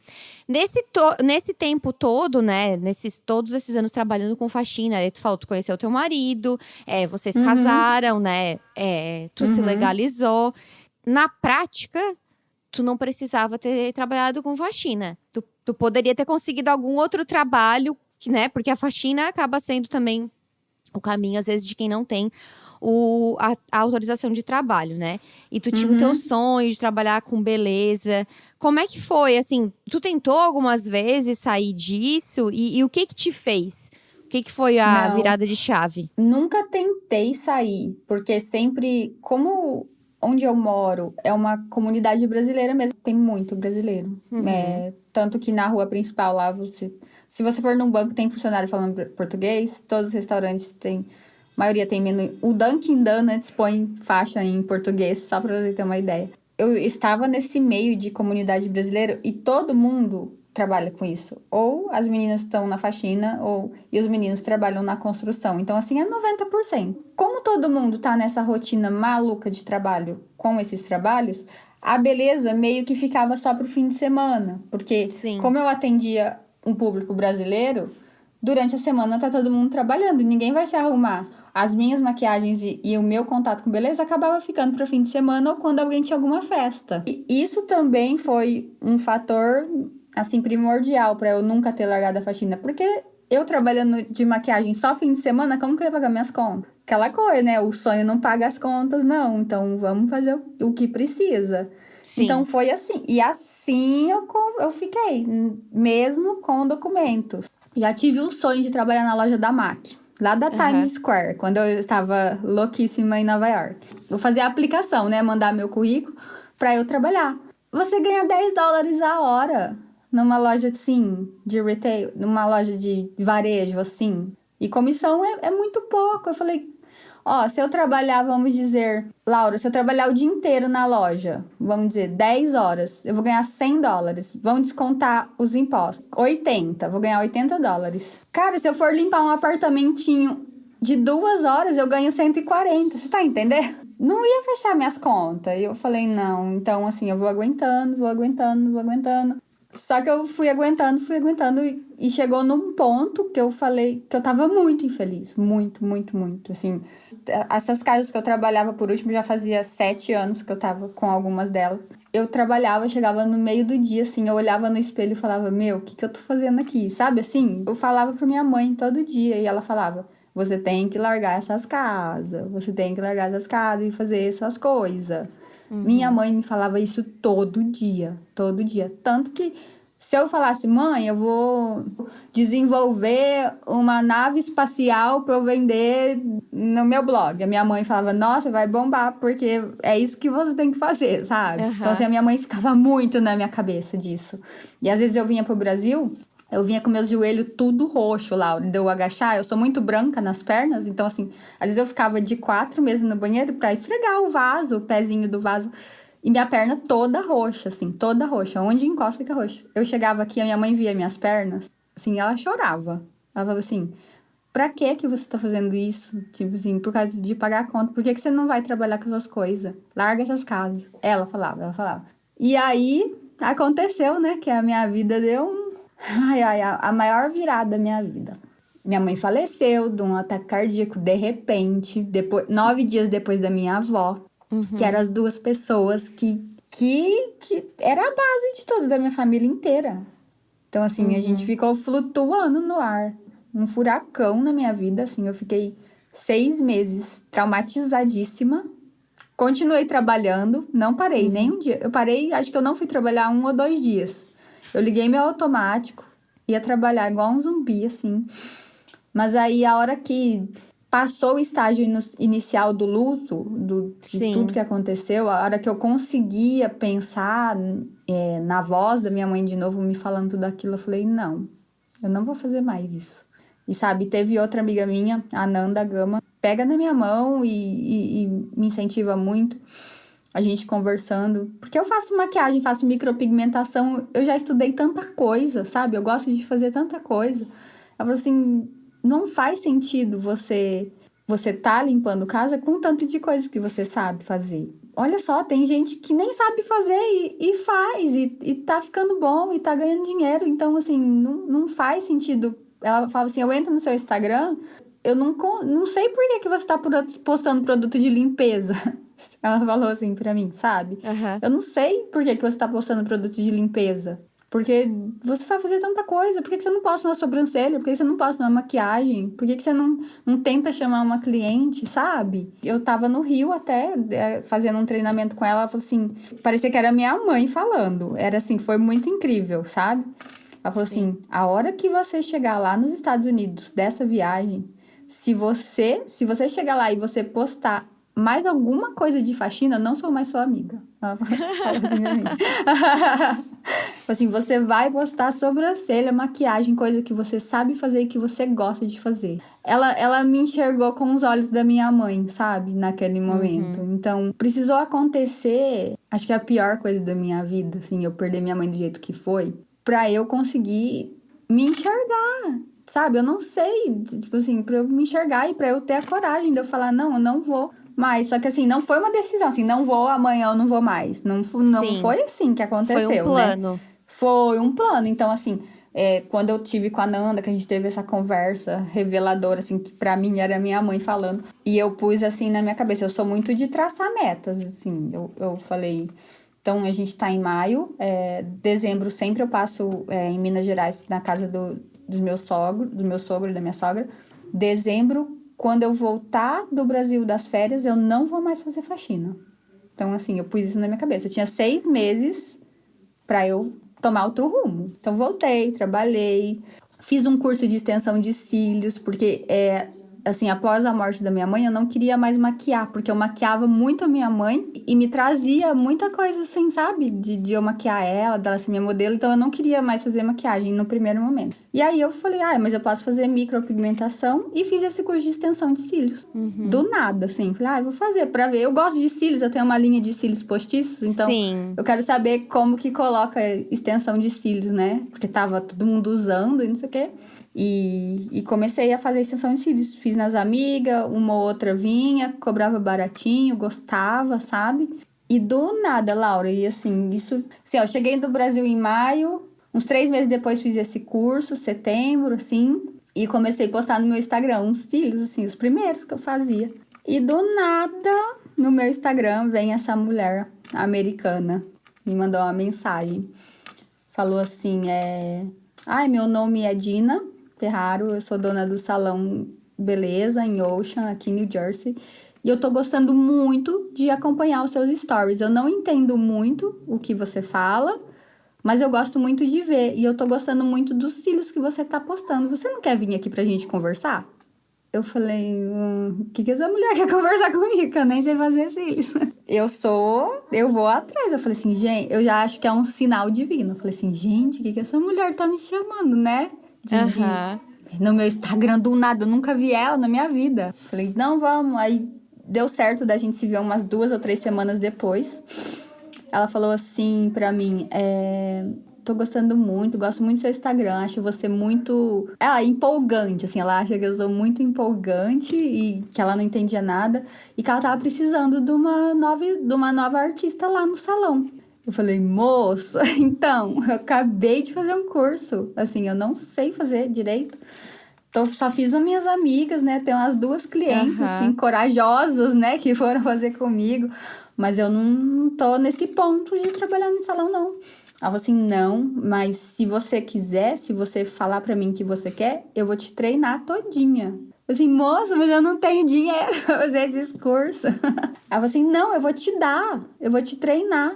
nesse tempo todo, né, todos esses anos trabalhando com faxina, aí tu falou, tu conheceu teu marido, vocês casaram, né, tu se legalizou. Na prática, tu não precisava ter trabalhado com faxina. Tu poderia ter conseguido algum outro trabalho, né? Porque a faxina acaba sendo também o caminho, às vezes, de quem não tem a autorização de trabalho, né? E tu tinha o teu sonho de trabalhar com beleza. Como é que foi, assim? Tu tentou algumas vezes sair disso? E o que te fez? O que foi a virada de chave? Nunca tentei sair, porque sempre, como onde eu moro é uma comunidade brasileira mesmo, tem muito brasileiro. Tanto que na rua principal lá, se você for num banco, tem funcionário falando português, todos os restaurantes têm, a maioria tem menu. O Dunkin' Donuts põe faixa em português, só pra você ter uma ideia. Eu estava nesse meio de comunidade brasileira e todo mundo trabalha com isso. Ou as meninas estão na faxina, e os meninos trabalham na construção. Então, assim, é 90%. Como todo mundo tá nessa rotina maluca de trabalho com esses trabalhos, a beleza meio que ficava só pro fim de semana. Porque, Sim. como eu atendia um público brasileiro, durante a semana tá todo mundo trabalhando, ninguém vai se arrumar. As minhas maquiagens e o meu contato com beleza acabava ficando para fim de semana ou quando alguém tinha alguma festa. E isso também foi um fator, assim, primordial para eu nunca ter largado a faxina. Porque eu trabalhando de maquiagem só fim de semana, como que eu ia pagar minhas contas? Aquela coisa, né? O sonho não paga as contas, não. Então, vamos fazer o que precisa. Sim. Então, foi assim. E assim eu fiquei, mesmo com documentos. Já tive o sonho de trabalhar na loja da MAC, lá da Times Square, quando eu estava louquíssima em Nova York. Vou fazer a aplicação, né? Mandar meu currículo para eu trabalhar. Você ganha $10 a hora numa loja, assim, de retail, numa loja de varejo, assim. E comissão é muito pouco. Eu falei, se eu trabalhar, vamos dizer, Laura, se eu trabalhar o dia inteiro na loja, vamos dizer, 10 horas, eu vou ganhar $100. Vão descontar os impostos. 80, vou ganhar $80. Cara, se eu for limpar um apartamentinho de 2 horas, eu ganho 140. Você tá entendendo? Não ia fechar minhas contas. E eu falei, não. Então, assim, eu vou aguentando. Só que eu fui aguentando e chegou num ponto que eu falei que eu tava muito infeliz. Muito, assim. Essas casas que eu trabalhava por último, já fazia 7 anos que eu tava com algumas delas. Eu trabalhava, chegava no meio do dia, assim, eu olhava no espelho e falava, meu, o que eu tô fazendo aqui? Sabe, assim? Eu falava pra minha mãe todo dia e ela falava, você tem que largar essas casas e fazer essas coisas. Minha mãe me falava isso todo dia. Tanto que se eu falasse, mãe, eu vou desenvolver uma nave espacial para eu vender no meu blog. A minha mãe falava, nossa, vai bombar, porque é isso que você tem que fazer, sabe? Então, assim, a minha mãe ficava muito na minha cabeça disso. E às vezes eu vinha pro Brasil, eu vinha com meus joelhos tudo roxo lá, de eu agachar. Eu sou muito branca nas pernas, então, assim, às vezes eu ficava de 4 meses no banheiro pra esfregar o vaso, o pezinho do vaso. E minha perna toda roxa, assim, toda roxa. Onde encosta fica roxo. Eu chegava aqui, a minha mãe via minhas pernas, assim, ela chorava. Ela falava assim, pra que você tá fazendo isso? Tipo assim, por causa de pagar a conta. Por que você não vai trabalhar com essas coisas? Larga essas casas. Ela falava. E aí, aconteceu, né, que a minha vida deu a maior virada da minha vida. Minha mãe faleceu de um ataque cardíaco, de repente, 9 dias depois da minha avó, que eram as 2 pessoas que era a base de tudo, da minha família inteira. Então, assim, a gente ficou flutuando no ar. Um furacão na minha vida, assim, eu fiquei 6 meses traumatizadíssima. Continuei trabalhando, não parei nem um dia. Eu parei, acho que eu não fui trabalhar 1 ou 2 dias. Eu liguei meu automático, ia trabalhar igual um zumbi, assim. Mas aí, a hora que passou o estágio inicial do luto, de tudo que aconteceu, a hora que eu conseguia pensar na voz da minha mãe de novo, me falando tudo aquilo, eu falei, não, eu não vou fazer mais isso. E, sabe, teve outra amiga minha, a Nanda Gama, pega na minha mão e me incentiva muito. A gente conversando, porque eu faço maquiagem, faço micropigmentação, eu já estudei tanta coisa, sabe? Eu gosto de fazer tanta coisa. Ela falou assim, não faz sentido você tá limpando casa com tanto de coisas que você sabe fazer. Olha só, tem gente que nem sabe fazer e faz, e tá ficando bom, e tá ganhando dinheiro. Então, assim, não faz sentido. Ela fala assim, eu entro no seu Instagram, eu não sei por que você tá postando produto de limpeza. Ela falou assim pra mim, sabe? Eu não sei por que você tá postando produto de limpeza. Porque você sabe fazer tanta coisa. Por que você não posta uma sobrancelha? Por que você não posta uma maquiagem? Por que você não tenta chamar uma cliente, sabe? Eu tava no Rio até, fazendo um treinamento com ela. Ela falou assim, parecia que era minha mãe falando. Era assim, foi muito incrível, sabe? Ela falou assim, a hora que você chegar lá nos Estados Unidos, dessa viagem, se você chegar lá e você postar mais alguma coisa de faxina, não sou mais sua amiga. Ela falou assim pra mim. Assim, você vai postar sobrancelha, maquiagem, coisa que você sabe fazer e que você gosta de fazer. Ela me enxergou com os olhos da minha mãe, sabe? Naquele momento. Então, precisou acontecer, acho que é a pior coisa da minha vida, assim, eu perder minha mãe do jeito que foi. pra eu conseguir me enxergar, sabe? Eu não sei, tipo assim, pra eu me enxergar e pra eu ter a coragem de eu falar, não, eu não vou mais. Só que assim, não foi uma decisão, assim, não vou, amanhã eu não vou mais. Não Sim, foi assim que foi um aconteceu, né? plano. Foi um plano. Então, assim, quando eu tive com a Nanda, que a gente teve essa conversa reveladora, assim, que pra mim era minha mãe falando. E eu pus, assim, na minha cabeça, eu sou muito de traçar metas, assim. Eu falei... Então, a gente tá em maio. Dezembro, sempre eu passo em Minas Gerais, na casa do meu sogro e da minha sogra. Dezembro, quando eu voltar do Brasil das férias, eu não vou mais fazer faxina. Então, assim, eu pus isso na minha cabeça. Eu tinha 6 meses para eu tomar outro rumo. Então, voltei, trabalhei, fiz um curso de extensão de cílios, porque, assim, após a morte da minha mãe, eu não queria mais maquiar, porque eu maquiava muito a minha mãe e me trazia muita coisa, assim, sabe? De eu maquiar ela, dela ser minha modelo, então eu não queria mais fazer maquiagem no primeiro momento. E aí eu falei, mas eu posso fazer micropigmentação e fiz esse curso de extensão de cílios. Do nada, assim. Falei, eu vou fazer pra ver. Eu gosto de cílios, eu tenho uma linha de cílios postiços, então Sim. eu quero saber como que coloca extensão de cílios, né? Porque tava todo mundo usando e não sei o quê. E comecei a fazer extensão de cílios. Fiz nas amigas, uma ou outra vinha, cobrava baratinho, gostava, sabe? E do nada, Laura, e assim, isso... Assim, eu cheguei do Brasil em maio, uns 3 meses depois fiz esse curso, setembro, assim, e comecei a postar no meu Instagram uns cílios, assim, os primeiros que eu fazia. E do nada, no meu Instagram, vem essa mulher americana, me mandou uma mensagem. Falou assim, meu nome é Dina Terraro, eu sou dona do salão Beleza em Ocean, aqui em New Jersey. E eu tô gostando muito de acompanhar os seus stories. Eu não entendo muito o que você fala, mas eu gosto muito de ver. E eu tô gostando muito dos cílios que você tá postando. Você não quer vir aqui pra gente conversar? Eu falei, o que essa mulher quer conversar comigo? Que eu nem sei fazer cílios. Eu vou atrás. Eu falei assim, gente, eu já acho que é um sinal divino. Eu falei assim, gente, o que essa mulher tá me chamando, né? No meu Instagram, do nada, eu nunca vi ela na minha vida. Falei, não, vamos. Aí deu certo da gente se ver umas 2 ou 3 semanas depois. Ela falou assim pra mim, tô gostando muito, gosto muito do seu Instagram, acho você muito... empolgante, assim, ela acha que eu sou muito empolgante e que ela não entendia nada. E que ela tava precisando de uma nova artista lá no salão. Eu falei, moça, então, eu acabei de fazer um curso. Assim, eu não sei fazer direito. Então, só fiz as minhas amigas, né? Tem umas 2 clientes, assim, corajosas, né? Que foram fazer comigo. Mas eu não tô nesse ponto de trabalhar no salão, não. Ela falou assim, não, mas se você quiser, se você falar pra mim que você quer, eu vou te treinar todinha. Eu assim, moça, mas eu não tenho dinheiro pra fazer esses cursos. Ela falou assim, não, eu vou te dar, eu vou te treinar.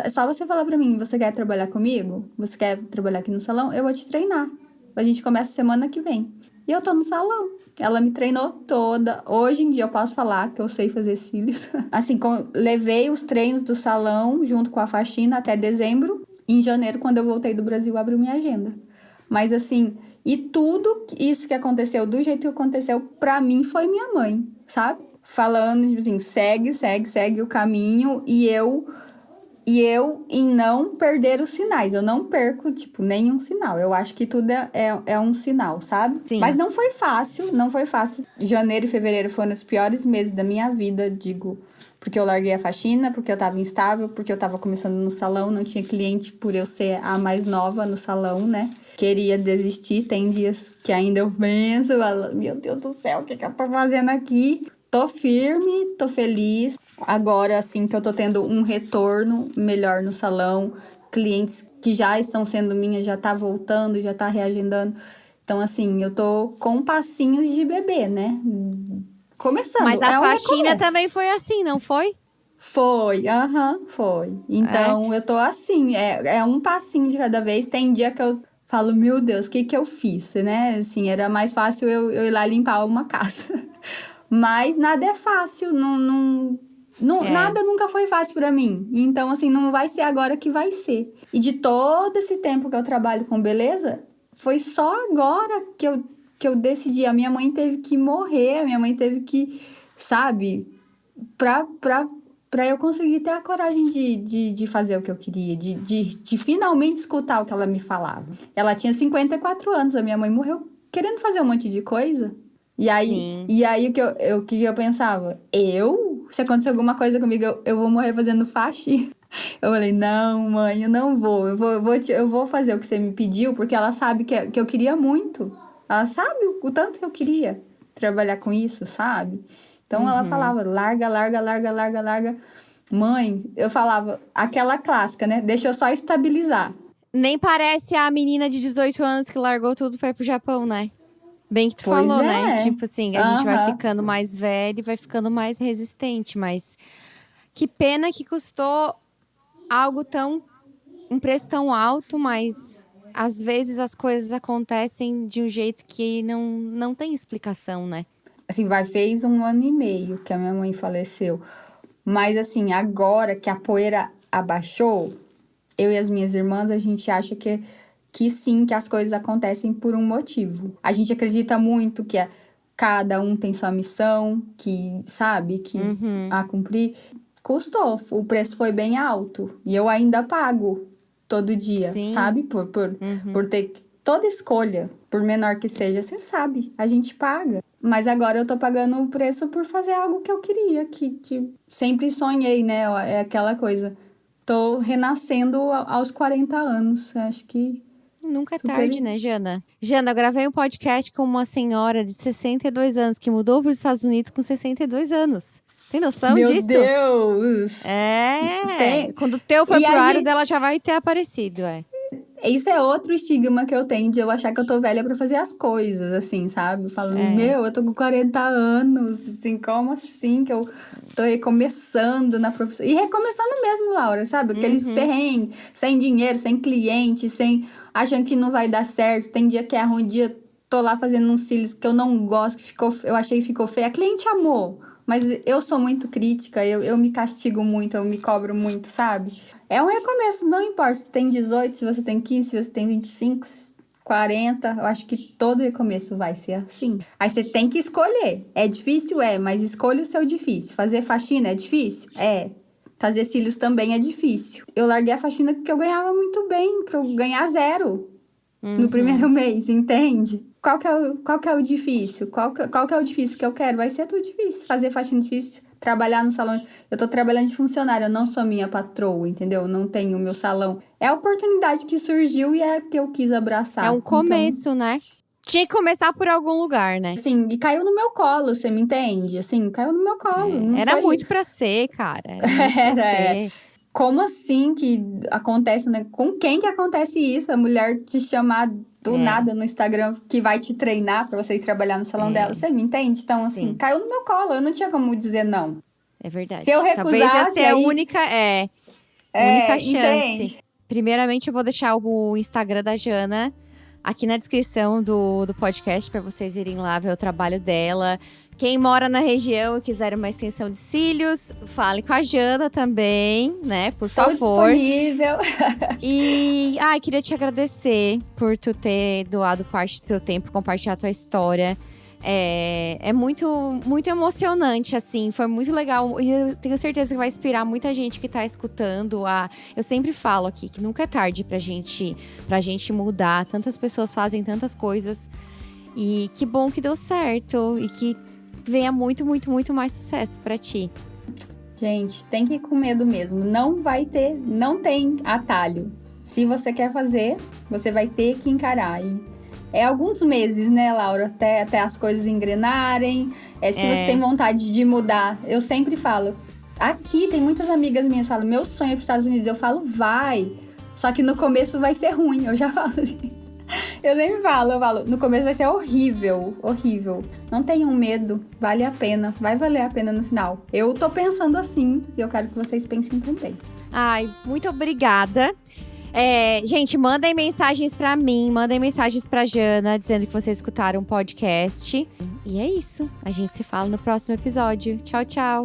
É só você falar pra mim, você quer trabalhar comigo? Você quer trabalhar aqui no salão? Eu vou te treinar. A gente começa semana que vem. E eu tô no salão. Ela me treinou toda. Hoje em dia eu posso falar que eu sei fazer cílios. Assim, levei os treinos do salão junto com a faxina até dezembro. Em janeiro, quando eu voltei do Brasil, abriu minha agenda. Mas assim, e tudo isso que aconteceu, do jeito que aconteceu, pra mim foi minha mãe, sabe? Falando, tipo assim, segue o caminho e eu em não perder os sinais. Eu não perco, tipo, nenhum sinal. Eu acho que tudo é um sinal, sabe? Sim. Mas não foi fácil. Janeiro e fevereiro foram os piores meses da minha vida, digo. Porque eu larguei a faxina, porque eu tava instável, porque eu tava começando no salão, não tinha cliente por eu ser a mais nova no salão, né? Queria desistir. Tem dias que ainda eu penso, meu Deus do céu, o que eu tô fazendo aqui? Tô firme, tô feliz. Agora, assim, que eu tô tendo um retorno melhor no salão, clientes que já estão sendo minhas, já tá voltando, já tá reagendando. Então, assim, eu tô com passinhos de bebê, né? Começando. Mas a um faxina recomeço. também foi assim, não foi? Foi, foi. Então, eu tô assim, é um passinho de cada vez. Tem dia que eu falo, meu Deus, o que eu fiz, né? Assim, era mais fácil eu ir lá limpar uma casa. Mas nada é fácil, nada nunca foi fácil pra mim. Então, assim, não vai ser agora que vai ser. E de todo esse tempo que eu trabalho com beleza, foi só agora que eu decidi. A minha mãe teve que morrer, a minha mãe teve que, sabe, pra pra eu conseguir ter a coragem de fazer o que eu queria, de finalmente escutar o que ela me falava. Ela tinha 54 anos, a minha mãe morreu querendo fazer um monte de coisa. E aí o que eu pensava? Se acontecer alguma coisa comigo, eu vou morrer fazendo faxina. Eu falei, não, mãe, eu não vou. Eu vou fazer o que você me pediu, porque ela sabe que eu queria muito. Ela sabe o tanto que eu queria trabalhar com isso, sabe? Então ela falava, larga. Mãe, eu falava, aquela clássica, né? Deixa eu só estabilizar. Nem parece a menina de 18 anos que largou tudo pra ir pro Japão, né? Bem que tu Pois falou, é. né? Tipo assim, a gente vai ficando mais velho e vai ficando mais resistente. Mas que pena que custou um preço tão alto, mas às vezes as coisas acontecem de um jeito que não tem explicação, né? Assim, fez 1 ano e meio que a minha mãe faleceu. Mas assim, agora que a poeira abaixou, eu e as minhas irmãs, a gente acha que sim, que as coisas acontecem por um motivo. A gente acredita muito que cada um tem sua missão, que sabe, que a cumprir. Custou, o preço foi bem alto. E eu ainda pago todo dia, Sim. sabe? Por ter toda escolha, por menor que seja, você sabe, a gente paga. Mas agora eu tô pagando o preço por fazer algo que eu queria, que sempre sonhei, né? É aquela coisa. Tô renascendo aos 40 anos, acho que... Nunca é tarde, né, Jana? Jana, eu gravei um podcast com uma senhora de 62 anos que mudou para os Estados Unidos com 62 anos. Tem noção disso? Meu Deus! Quando o teu foi pro ar, dela já vai ter aparecido, Isso é outro estigma que eu tenho, de eu achar que eu tô velha pra fazer as coisas, assim, sabe? Falando, eu tô com 40 anos, assim, como assim que eu tô recomeçando na profissão? E recomeçando mesmo, Laura, sabe? Aqueles perrengues, sem dinheiro, sem cliente, achando que não vai dar certo. Tem dia que é ruim, dia tô lá fazendo uns cílios que eu não gosto, eu achei que ficou feio. A cliente amou. Mas eu sou muito crítica, eu me castigo muito, eu me cobro muito, sabe? É um recomeço, não importa se tem 18, se você tem 15, se você tem 25, 40. Eu acho que todo recomeço vai ser assim. Aí você tem que escolher. É difícil? É, mas escolha o seu difícil. Fazer faxina é difícil? É. Fazer cílios também é difícil. Eu larguei a faxina porque eu ganhava muito bem, pra eu ganhar 0 no primeiro mês, entende? Qual que é o difícil? Qual que é o difícil que eu quero? Vai ser tudo difícil. Fazer faxina difícil, trabalhar no salão. Eu tô trabalhando de funcionária, eu não sou minha patroa, entendeu? Eu não tenho o meu salão. É a oportunidade que surgiu e é que eu quis abraçar. É um começo, né? Tinha que começar por algum lugar, né? Assim, e caiu no meu colo, você me entende? Assim, caiu no meu colo. Era muito pra ser, cara. Era muito pra ser. Como assim que acontece, né? Com quem que acontece isso? A mulher te chamar do nada no Instagram que vai te treinar pra você ir trabalhar no salão dela. Você me entende? Então, assim, caiu no meu colo. Eu não tinha como dizer não. É verdade. Se eu recusasse... Talvez essa é a única chance. Entende? Primeiramente, eu vou deixar o Instagram da Jana aqui na descrição do podcast pra vocês irem lá ver o trabalho dela. Quem mora na região e quiser uma extensão de cílios, fale com a Jana também, né? Por favor. Estou disponível. E, queria te agradecer por tu ter doado parte do teu tempo, compartilhar a tua história. É muito, muito emocionante, assim. Foi muito legal. E eu tenho certeza que vai inspirar muita gente que tá escutando. Eu sempre falo aqui que nunca é tarde pra gente mudar. Tantas pessoas fazem tantas coisas. E que bom que deu certo. E que venha muito, muito, muito mais sucesso pra ti. Gente, tem que ir com medo mesmo. Não tem atalho. Se você quer fazer, você vai ter que encarar. E é alguns meses, né, Laura? Até as coisas engrenarem. Se você tem vontade de mudar, eu sempre falo. Aqui tem muitas amigas minhas que falam, meu sonho é ir para os Estados Unidos. Eu falo, vai. Só que no começo vai ser ruim. Eu já falo assim. Eu sempre falo, no começo vai ser horrível, horrível. Não tenham medo, vale a pena, vai valer a pena no final. Eu tô pensando assim e eu quero que vocês pensem também. Muito obrigada. Gente, mandem mensagens pra mim, mandem mensagens pra Jana, dizendo que vocês escutaram o podcast. E é isso, a gente se fala no próximo episódio. Tchau, tchau.